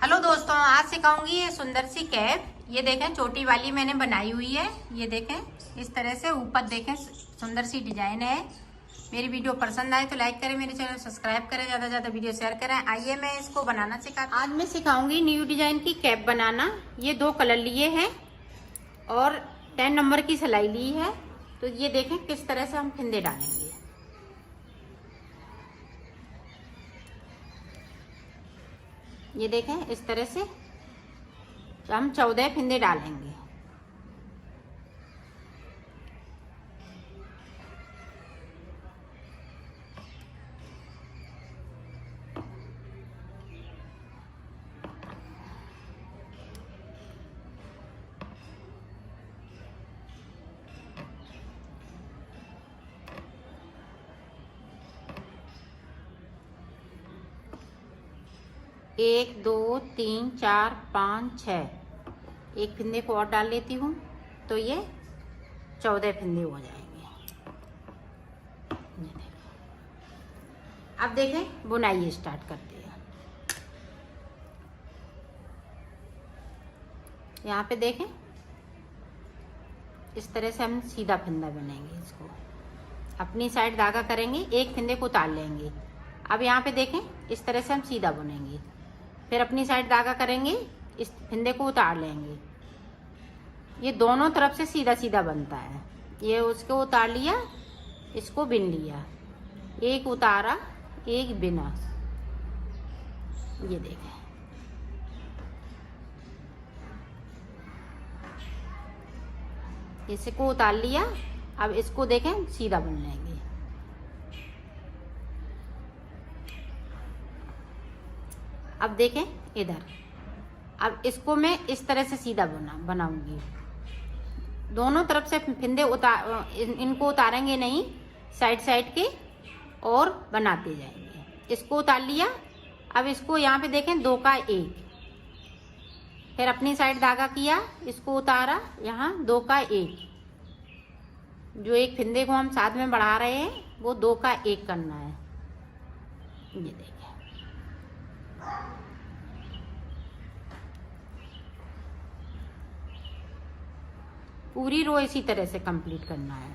Hello दोस्तों, आज सिखाऊंगी ये सुंदर सी कैप। ये देखें चोटी वाली मैंने बनाई हुई है। ये देखें इस तरह से ऊपर देखें सुंदर सी डिजाइन है। मेरी वीडियो पसंद आए तो लाइक करें, मेरे चैनल सब्सक्राइब करें, ज़्यादा से ज़्यादा वीडियो शेयर करें। आइए मैं इसको बनाना सिखाती हूँ। आज मैं सिखाऊंगी न्यू डिजाइन की कैप बनाना। ये 2 कलर लिए हैं और 10 नंबर की सिलाई ली है। तो ये देखें किस तरह से हम फिंदे डालेंगे। ये देखें इस तरह से हम 14 फिंदे डालेंगे। एक 2 3 4 5 6 एक फिंदे को और डाल लेती हूँ तो ये 14 फिंदे हो जाएंगे। अब देखें बुनाई स्टार्ट करते हैं। यहाँ पे देखें इस तरह से हम सीधा फिंदा बनाएंगे। इसको अपनी साइड धागा करेंगे, एक फिंदे को उतार लेंगे। अब यहाँ पे देखें इस तरह से हम सीधा बुनेंगे, फिर अपनी साइड धागा करेंगे, इस फिंदे को उतार लेंगे। ये दोनों तरफ से सीधा सीधा बनता है। ये उसको उतार लिया, इसको बिन लिया, एक उतारा एक बिना। ये देखें इसको उतार लिया। अब इसको देखें सीधा बुन लेंगे। अब देखें इधर, अब इसको मैं इस तरह से सीधा बनाऊंगी। दोनों तरफ से फिंदे इनको उतारेंगे नहीं, साइड साइड के और बनाते जाएंगे। इसको उतार लिया। अब इसको यहाँ पे देखें 2 का 1, फिर अपनी साइड धागा किया, इसको उतारा, यहाँ 2 का 1। जो एक फिंदे को हम साथ में बढ़ा रहे हैं वो 2 का 1 करना है। ये देखें पूरी रो इसी तरह से कंप्लीट करना है।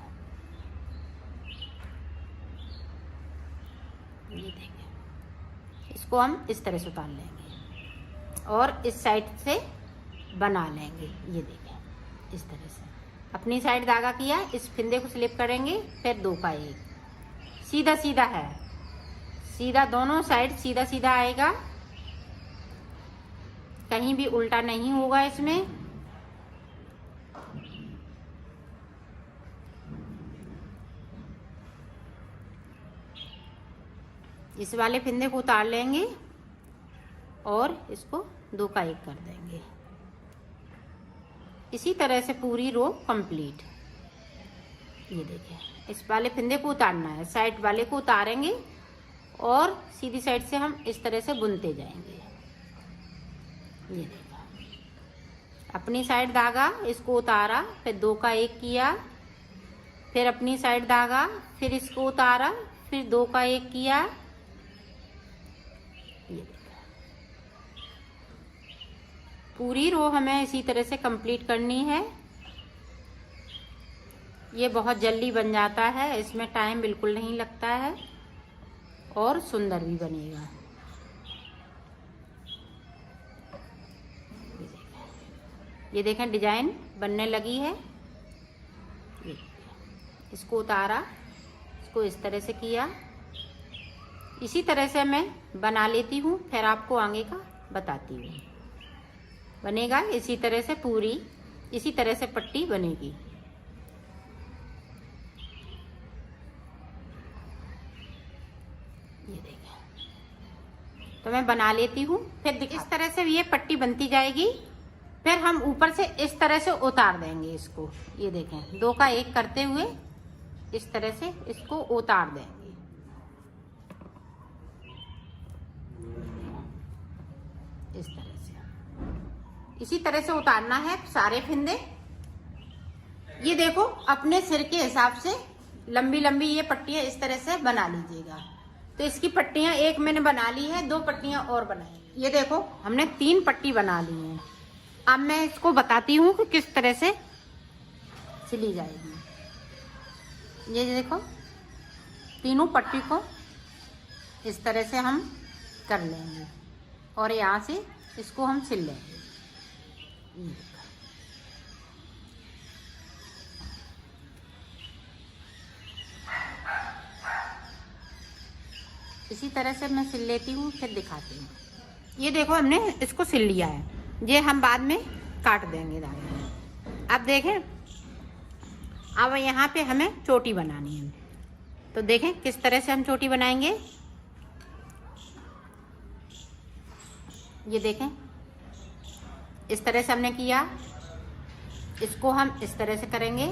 ये देखें इसको हम इस तरह से उतार लेंगे और इस साइड से बना लेंगे। ये देखें इस तरह से अपनी साइड धागा किया, इस फिंदे को स्लिप करेंगे, फिर 2 का 1 सीधा सीधा है। सीधा दोनों साइड सीधा सीधा आएगा, कहीं भी उल्टा नहीं होगा इसमें। इस वाले फिंदे को उतार लेंगे और इसको 2 का 1 कर देंगे। इसी तरह से पूरी रो कंप्लीट। ये देखें इस वाले फिंदे को उतारना है, साइड वाले को उतारेंगे और सीधी साइड से हम इस तरह से बुनते जाएंगे। ये देखा अपनी साइड धागा, इसको उतारा, फिर 2 का 1 किया, फिर अपनी साइड धागा, फिर इसको उतारा, फिर 2 का 1 किया। ये देखा पूरी रो हमें इसी तरह से कंप्लीट करनी है। ये बहुत जल्दी बन जाता है, इसमें टाइम बिल्कुल नहीं लगता है और सुंदर भी बनेगा। ये देखें डिजाइन बनने लगी है। इसको उतारा, इसको इस तरह से किया। इसी तरह से मैं बना लेती हूँ, फिर आपको आगे का बताती हूँ। बनेगा इसी तरह से, पूरी इसी तरह से पट्टी बनेगी। ये देखें तो मैं बना लेती हूँ, फिर इस तरह से ये पट्टी बनती जाएगी। फिर हम ऊपर से इस तरह से उतार देंगे इसको। ये देखें 2 का 1 करते हुए इस तरह से इसको उतार देंगे। इस तरह से इसी तरह से उतारना है सारे फिंदे। ये देखो अपने सिर के हिसाब से लंबी लंबी ये पट्टियां इस तरह से बना लीजिएगा। तो इसकी पट्टियां एक मैंने बना ली है, 2 पट्टियां और बनाएंगे। ये देखो हमने 3 पट्टी बना ली है। अब मैं इसको बताती हूँ कि किस तरह से सिली जाएगी। ये देखो तीनों पट्टी को इस तरह से हम कर लेंगे और यहाँ से इसको हम सिल लेंगे। इसी तरह से मैं सिल लेती हूँ, फिर दिखाती हूँ। ये देखो हमने इसको सिल लिया है, ये हम बाद में काट देंगे दाने। अब देखें, अब यहाँ पे हमें चोटी बनानी है, तो देखें किस तरह से हम चोटी बनाएंगे। ये देखें इस तरह से हमने किया, इसको हम इस तरह से करेंगे।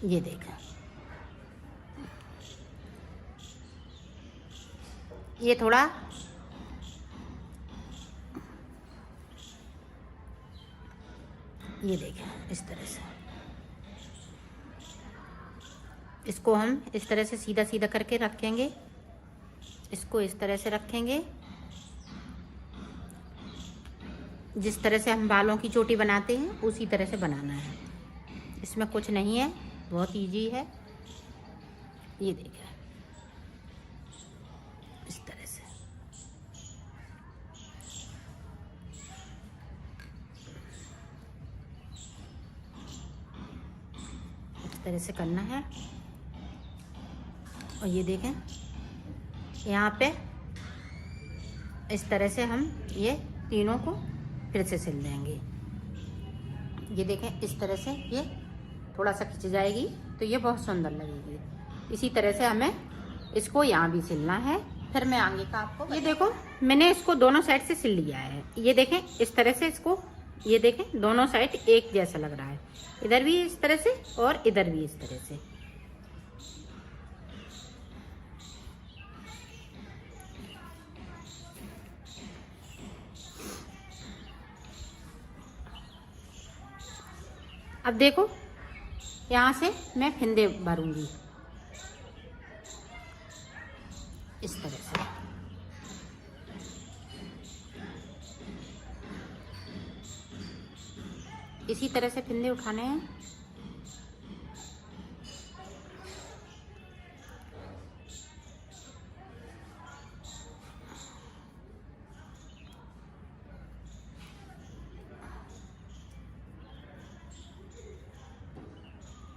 ये देखें, ये थोड़ा ये देखें इस तरह से, इसको हम इस तरह से सीधा सीधा करके रखेंगे, इसको इस तरह से रखेंगे। जिस तरह से हम बालों की चोटी बनाते हैं उसी तरह से बनाना है, इसमें कुछ नहीं है, बहुत इजी है। ये देखिए इस तरह से, इस तरह से करना है। और ये देखें यहाँ पे इस तरह से हम ये तीनों को फिर से सिल देंगे। ये देखें इस तरह से ये थोड़ा सा खिंच जाएगी तो ये बहुत सुंदर लगेगी। इसी तरह से हमें इसको यहाँ भी सिलना है। फिर मैं आगे का आपको, ये देखो मैंने इसको दोनों साइड से सिल लिया है। ये देखें इस तरह से इसको, ये देखें दोनों साइड एक जैसा लग रहा है, इधर भी इस तरह से और इधर भी इस तरह से। अब देखो यहाँ से मैं फिंदे भरूंगी इस तरह से। इसी तरह से फिंदे उठाने हैं।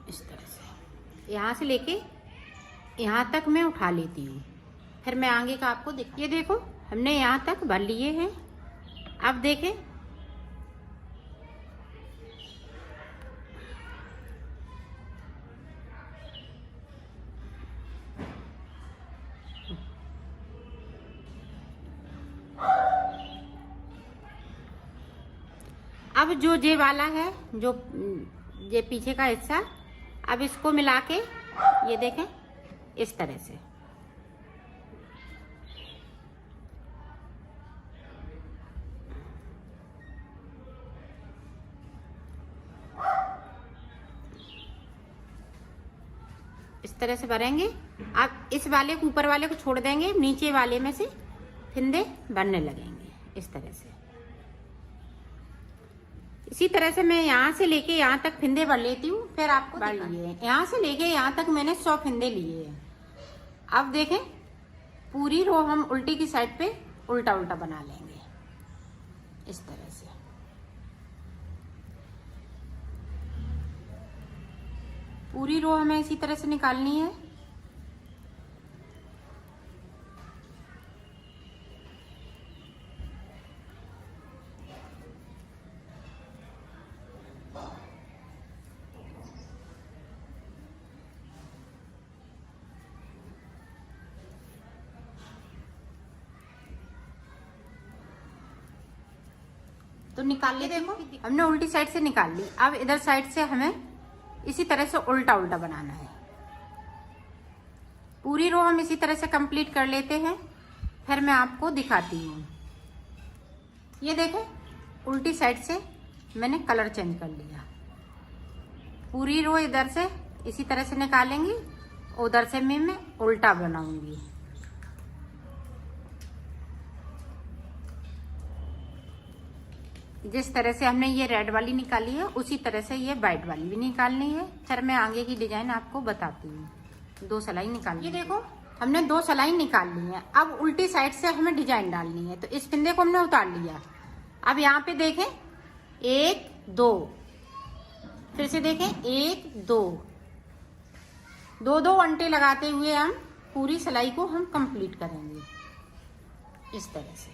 इस तरह से यहाँ से लेके यहाँ तक मैं उठा लेती हूँ, फिर मैं आगे का आपको दिखा। ये देखो हमने यहाँ तक भर लिए हैं। अब देखें अब जो ये वाला है, जो ये पीछे का हिस्सा, अब इसको मिला के ये देखें इस तरह से। इस तरह से भरेंगे। अब इस वाले को, ऊपर वाले को छोड़ देंगे, नीचे वाले में से फिंदे बनने लगेंगे इस तरह से। इसी तरह से मैं यहाँ से लेके यहाँ तक फिंदे भर लेती हूँ, फिर आपको भर लिए हैं। यहाँ से लेके यहाँ तक मैंने 100 फिंदे लिए हैं। अब देखें पूरी रो हम उल्टी की साइड पे उल्टा उल्टा बना लेंगे इस तरह से। पूरी रो हमें इसी तरह से निकालनी है। तो निकाल ली, देखो हमने उल्टी साइड से निकाल ली। अब इधर साइड से हमें इसी तरह से उल्टा उल्टा बनाना है। पूरी रो हम इसी तरह से कंप्लीट कर लेते हैं, फिर मैं आपको दिखाती हूँ। ये देखें उल्टी साइड से मैंने कलर चेंज कर लिया। पूरी रो इधर से इसी तरह से निकालेंगे उधर से मैं उल्टा बनाऊंगी। जिस तरह से हमने ये रेड वाली निकाली है उसी तरह से ये वाइट वाली भी निकालनी है। फिर मैं आगे की डिजाइन आपको बताती हूँ। 2 सिलाई निकालनी। ये देखो हमने 2 सिलाई निकाल ली है। अब उल्टी साइड से हमें डिजाइन डालनी है। तो इस फिंदे को हमने उतार लिया। अब यहाँ पे देखें 1 2, फिर से देखें 1 2, 2 अंटे लगाते हुए हम पूरी सिलाई को हम कंप्लीट करेंगे इस तरह से।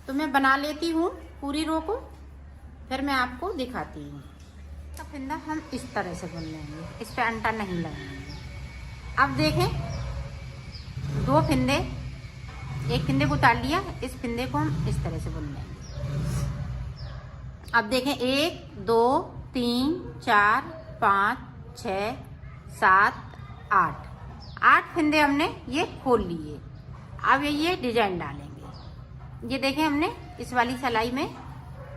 तो मैं बना लेती हूँ पूरी रो को, फिर मैं आपको दिखाती हूँ। तो फिंदा हम इस तरह से बुन लेंगे, इस पे अंटा नहीं लगाएंगे। अब देखें 2 फिंदे, एक फिंदे को उतार लिया, इस फिंदे को हम इस तरह से बुन लेंगे। अब देखें 1 2 3 4 5 6 7 8 फिंदे हमने ये खोल लिए। अब ये डिजाइन डालेंगे। ये देखें हमने इस वाली सिलाई में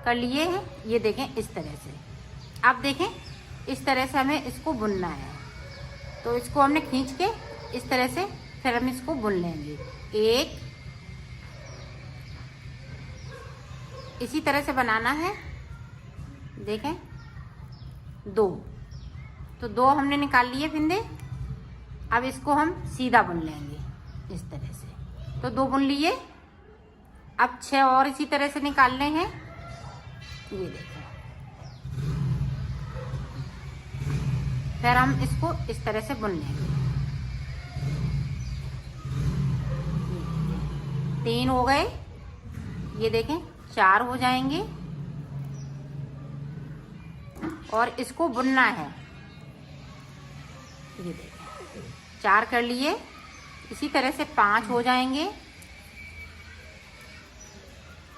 कर लिए हैं। ये देखें इस तरह से। अब देखें इस तरह से हमें इसको बुनना है। तो इसको हमने खींच के इस तरह से फिर हम इसको बुन लेंगे। 1, इसी तरह से बनाना है। देखें 2, तो 2 हमने निकाल लिए फिंदे। अब इसको हम सीधा बुन लेंगे इस तरह से। तो 2 बुन लिए। अब 6 और इसी तरह से निकालने हैं। ये देखो, फिर हम इसको इस तरह से बुन लेंगे। 3 हो गए। ये देखें 4 हो जाएंगे और इसको बुनना है। ये देखें 4 कर लिए। इसी तरह से 5 हो जाएंगे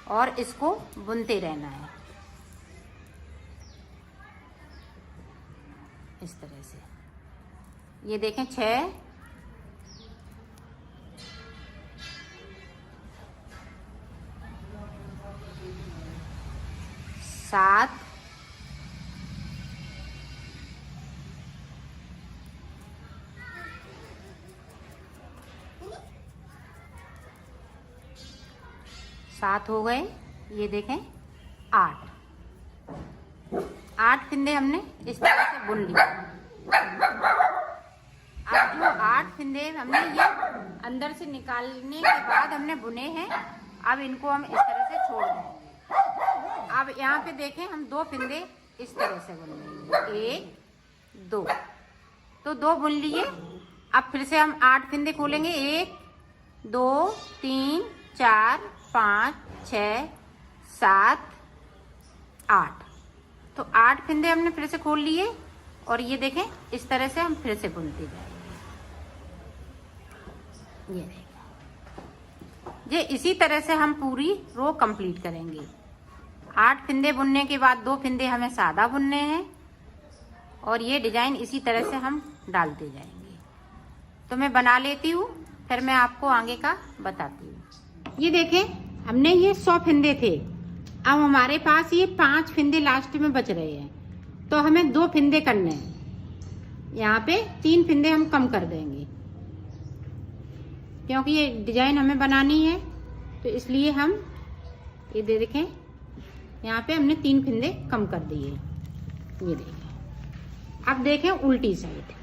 और इसको बुनते रहना है इस तरह से। ये देखें 6 7 7 हो गए। ये देखें 8 फिंदे हमने इस तरह से बुन लिए। अब जो 8 फिंदे हमने ये अंदर से निकालने के बाद हमने बुने हैं, अब इनको हम इस तरह से छोड़ देंगे। अब यहाँ पे देखें हम 2 फिंदे इस तरह से बुन लेंगे। 1 2, तो 2 बुन लिए। अब फिर से हम 8 फिंदे खोलेंगे। 1 2 3 4 5 6 7 8, तो 8 फिंदे हमने फिर से खोल लिए। और ये देखें इस तरह से हम फिर से बुनते जाएंगे। ये देखें, ये इसी तरह से हम पूरी रो कंप्लीट करेंगे। 8 फिंदे बुनने के बाद 2 फिंदे हमें सादा बुनने हैं और ये डिजाइन इसी तरह से हम डालते जाएंगे। तो मैं बना लेती हूँ, फिर मैं आपको आगे का बताती हूँ। ये देखें हमने ये 100 फिंदे थे। अब हमारे पास ये 5 फिंदे लास्ट में बच रहे हैं। तो हमें 2 फिंदे करने हैं। यहाँ पे 3 फिंदे हम कम कर देंगे क्योंकि ये डिजाइन हमें बनानी है। तो इसलिए हम ये देखें यहाँ पे हमने 3 फिंदे कम कर दिए। ये देखें। अब देखें उल्टी साइड।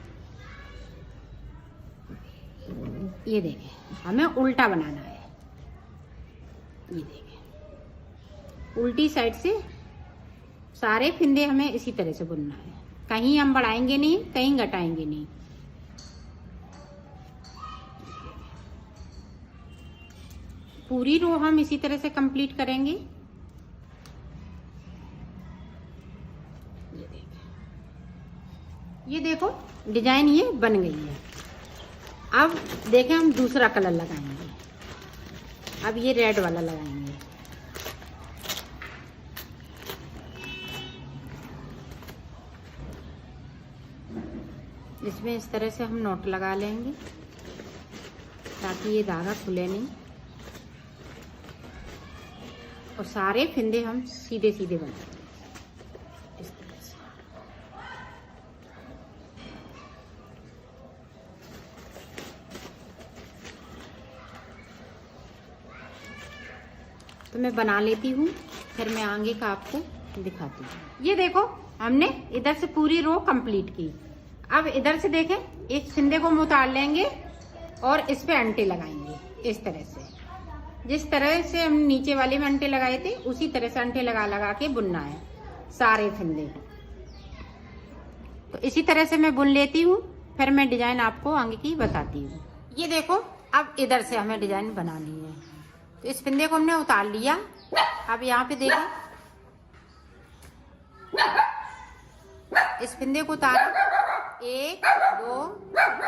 ये देखें हमें उल्टा बनाना है। ये देखें उल्टी साइड से सारे फिंदे हमें इसी तरह से बुनना है। कहीं हम बढ़ाएंगे नहीं, कहीं घटाएंगे नहीं। पूरी रो हम इसी तरह से कंप्लीट करेंगे। ये देखो डिजाइन ये बन गई है। अब देखें हम दूसरा कलर लगाएंगे। अब ये रेड वाला लगाएंगे। इसमें इस तरह से हम नोट लगा लेंगे ताकि ये धागा खुले नहीं और सारे फिंदे हम सीधे सीधे बनाएंगे इस तरह से। तो मैं बना लेती हूँ, फिर मैं आगे का आपको दिखाती हूँ। ये देखो हमने इधर से पूरी रो कंप्लीट की। अब इधर से देखें, इस फिंदे को हम उतार लेंगे और इस पे अंटे लगाएंगे इस तरह से। जिस तरह से हम नीचे वाले में अंटे लगाए थे उसी तरह से अंटे लगा लगा के बुनना है सारे फिंदे। तो इसी तरह से मैं बुन लेती हूँ, फिर मैं डिजाइन आपको आगे की बताती हूँ। ये देखो अब इधर से हमें डिजाइन बनानी है। तो इस फिंदे को हमने उतार लिया। अब यहाँ पे देखें, इस फिंदे को उतारा, 1 2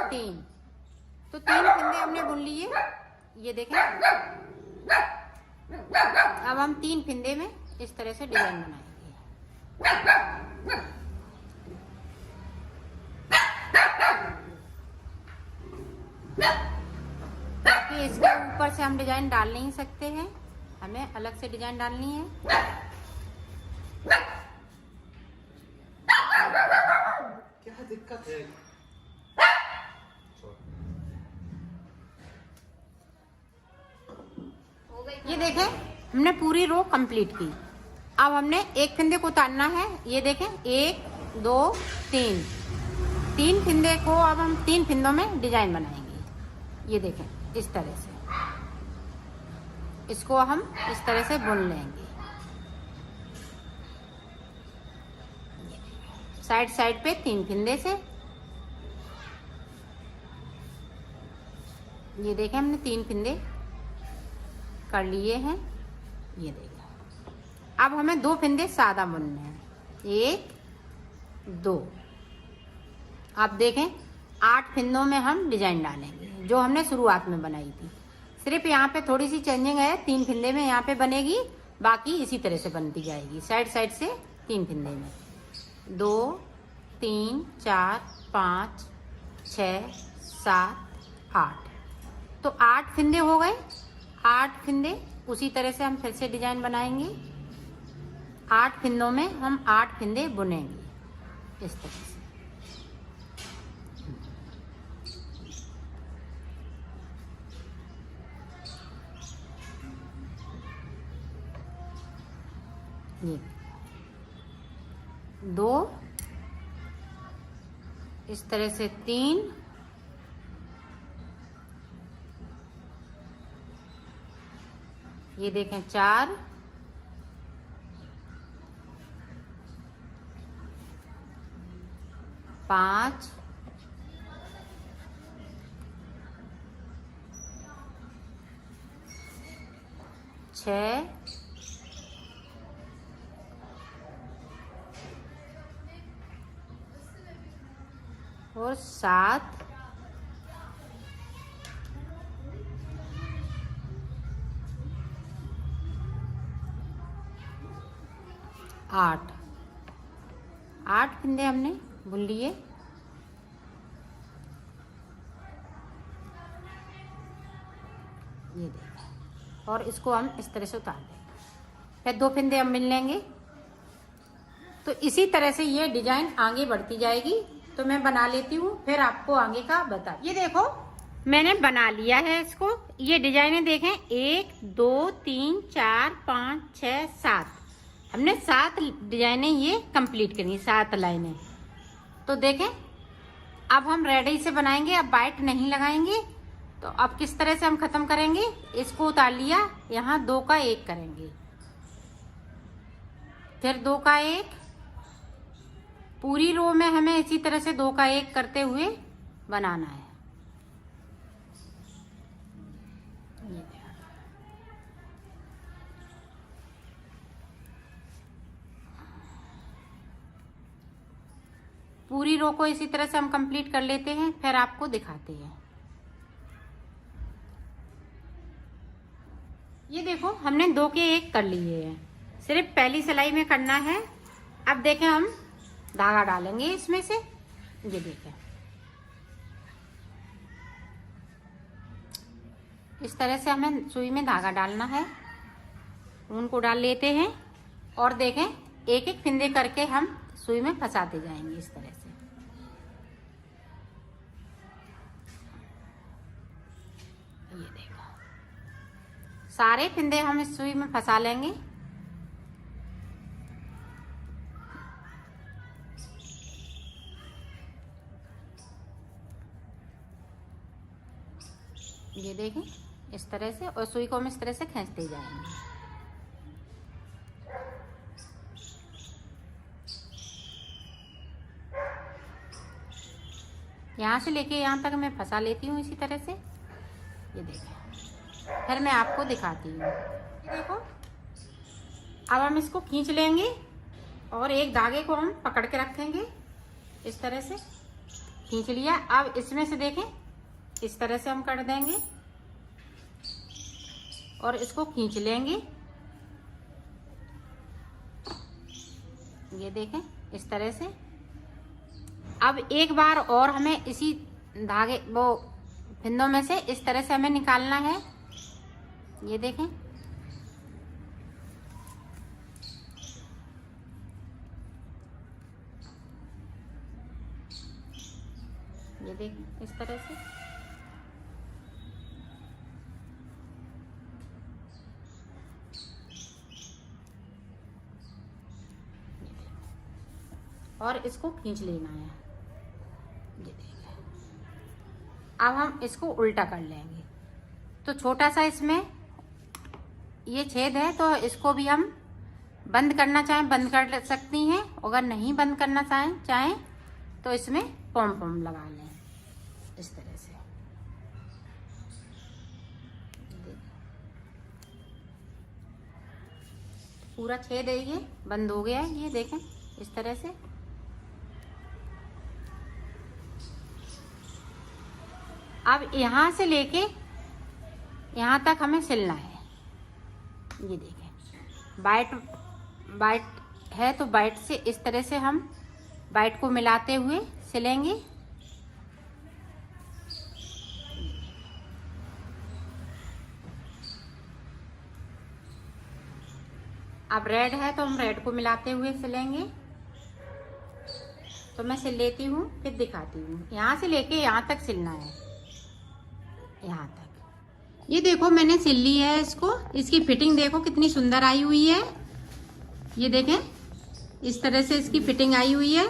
3, तो 3 फिंदे हमने बुन लिए। ये देखें, अब हम 3 फिंदे में इस तरह से डिजाइन बनाएंगे। बाकी इसके ऊपर से हम डिजाइन डाल नहीं सकते हैं, हमें अलग से डिजाइन डालनी है। क्या दिक्कत है? ये देखें हमने पूरी रो कंप्लीट की। अब हमने एक फिंदे को उतारना है। ये देखें 1 2 3, 3 फिंदे को अब हम 3 फिंदों में डिजाइन बनाएंगे। ये देखें इस तरह से, इसको हम इस तरह से बुन लेंगे। साइड साइड पे 3 फिंदे से। ये देखें हमने 3 फिंदे कर लिए हैं। ये देखें अब हमें 2 फिंदे सादा बुनने हैं, 1 2। आप देखें 8 फिंदों में हम डिजाइन डालेंगे जो हमने शुरुआत में बनाई थी। सिर्फ यहाँ पे थोड़ी सी चेंजिंग है, 3 फिंदे में यहाँ पे बनेगी, बाकी इसी तरह से बनती जाएगी साइड साइड से 3 फिंदे में। 2 3 4 5 6 7 8, तो 8 फिंदे हो गए। 8 फिंदे उसी तरह से हम फिर से डिजाइन बनाएंगे। 8 फिंदों में हम 8 फिंदे बुनेंगे इस तरह से। ये 2 इस तरह से 3, ये देखें 4, 5, 6, और 7, 8। 8 फिंदे हमने बुन लिए। ये देखिए, और इसको हम इस तरह से उतार देंगे। फिर 2 फिंदे हम मिल लेंगे। तो इसी तरह से ये डिजाइन आगे बढ़ती जाएगी। तो मैं बना लेती हूँ, फिर आपको आगे का बता। ये देखो मैंने बना लिया है इसको। ये डिजाइने देखें 1 2 3 4 5 6 7, हमने 7 डिजाइने ये कंप्लीट करनी, 7 लाइनें। तो देखें अब हम रेडी से बनाएंगे, अब बाइट नहीं लगाएंगे। तो अब किस तरह से हम खत्म करेंगे, इसको उतार लिया, यहाँ 2 का 1 करेंगे, फिर 2 का 1। पूरी रो में हमें इसी तरह से 2 का 1 करते हुए बनाना है। पूरी रो को इसी तरह से हम कंप्लीट कर लेते हैं, फिर आपको दिखाते हैं। ये देखो हमने 2 के 1 कर लिए हैं, सिर्फ पहली सिलाई में करना है। अब देखें हम धागा डालेंगे इसमें से। ये देखें इस तरह से हमें सुई में धागा डालना है, ऊन को डाल लेते हैं और देखें एक एक फिंदे करके हम सुई में फंसाते जाएंगे इस तरह से। ये देखो सारे फिंदे हम इस सुई में फंसा लेंगे। ये देखें इस तरह से, और सुई को हम इस तरह से खींचते जाएंगे। यहाँ से लेके यहाँ तक मैं फंसा लेती हूँ इसी तरह से। ये देखें, फिर मैं आपको दिखाती हूँ। ये देखो, अब हम इसको खींच लेंगे और एक धागे को हम पकड़ के रखेंगे। इस तरह से खींच लिया। अब इसमें से देखें इस तरह से हम कर देंगे और इसको खींच लेंगे। ये देखें इस तरह से। अब एक बार और हमें इसी धागे वो फिंदों में से इस तरह से हमें निकालना है। ये देखें, ये देखें इस तरह से। और इसको खींच लेना है। ये देखिए, अब हम इसको उल्टा कर लेंगे। तो छोटा सा इसमें ये छेद है, तो इसको भी हम बंद करना चाहें बंद कर सकती हैं। अगर नहीं बंद करना चाहें तो इसमें पॉम पॉम लगा लें इस तरह से। पूरा छेद है, ये बंद हो गया है। ये देखें इस तरह से। अब यहाँ से लेके यहाँ तक हमें सिलना है। ये देखें, बाइट है तो बाइट से इस तरह से हम बाइट को मिलाते हुए सिलेंगे। अब रेड है तो हम रेड को मिलाते हुए सिलेंगे। तो मैं सिल लेती हूँ, फिर दिखाती हूँ। यहाँ से लेके यहाँ तक सिलना है, यहाँ तक। ये देखो मैंने सिल ली है इसको। इसकी फिटिंग देखो कितनी सुंदर आई हुई है। ये देखें इस तरह से इसकी फिटिंग आई हुई है।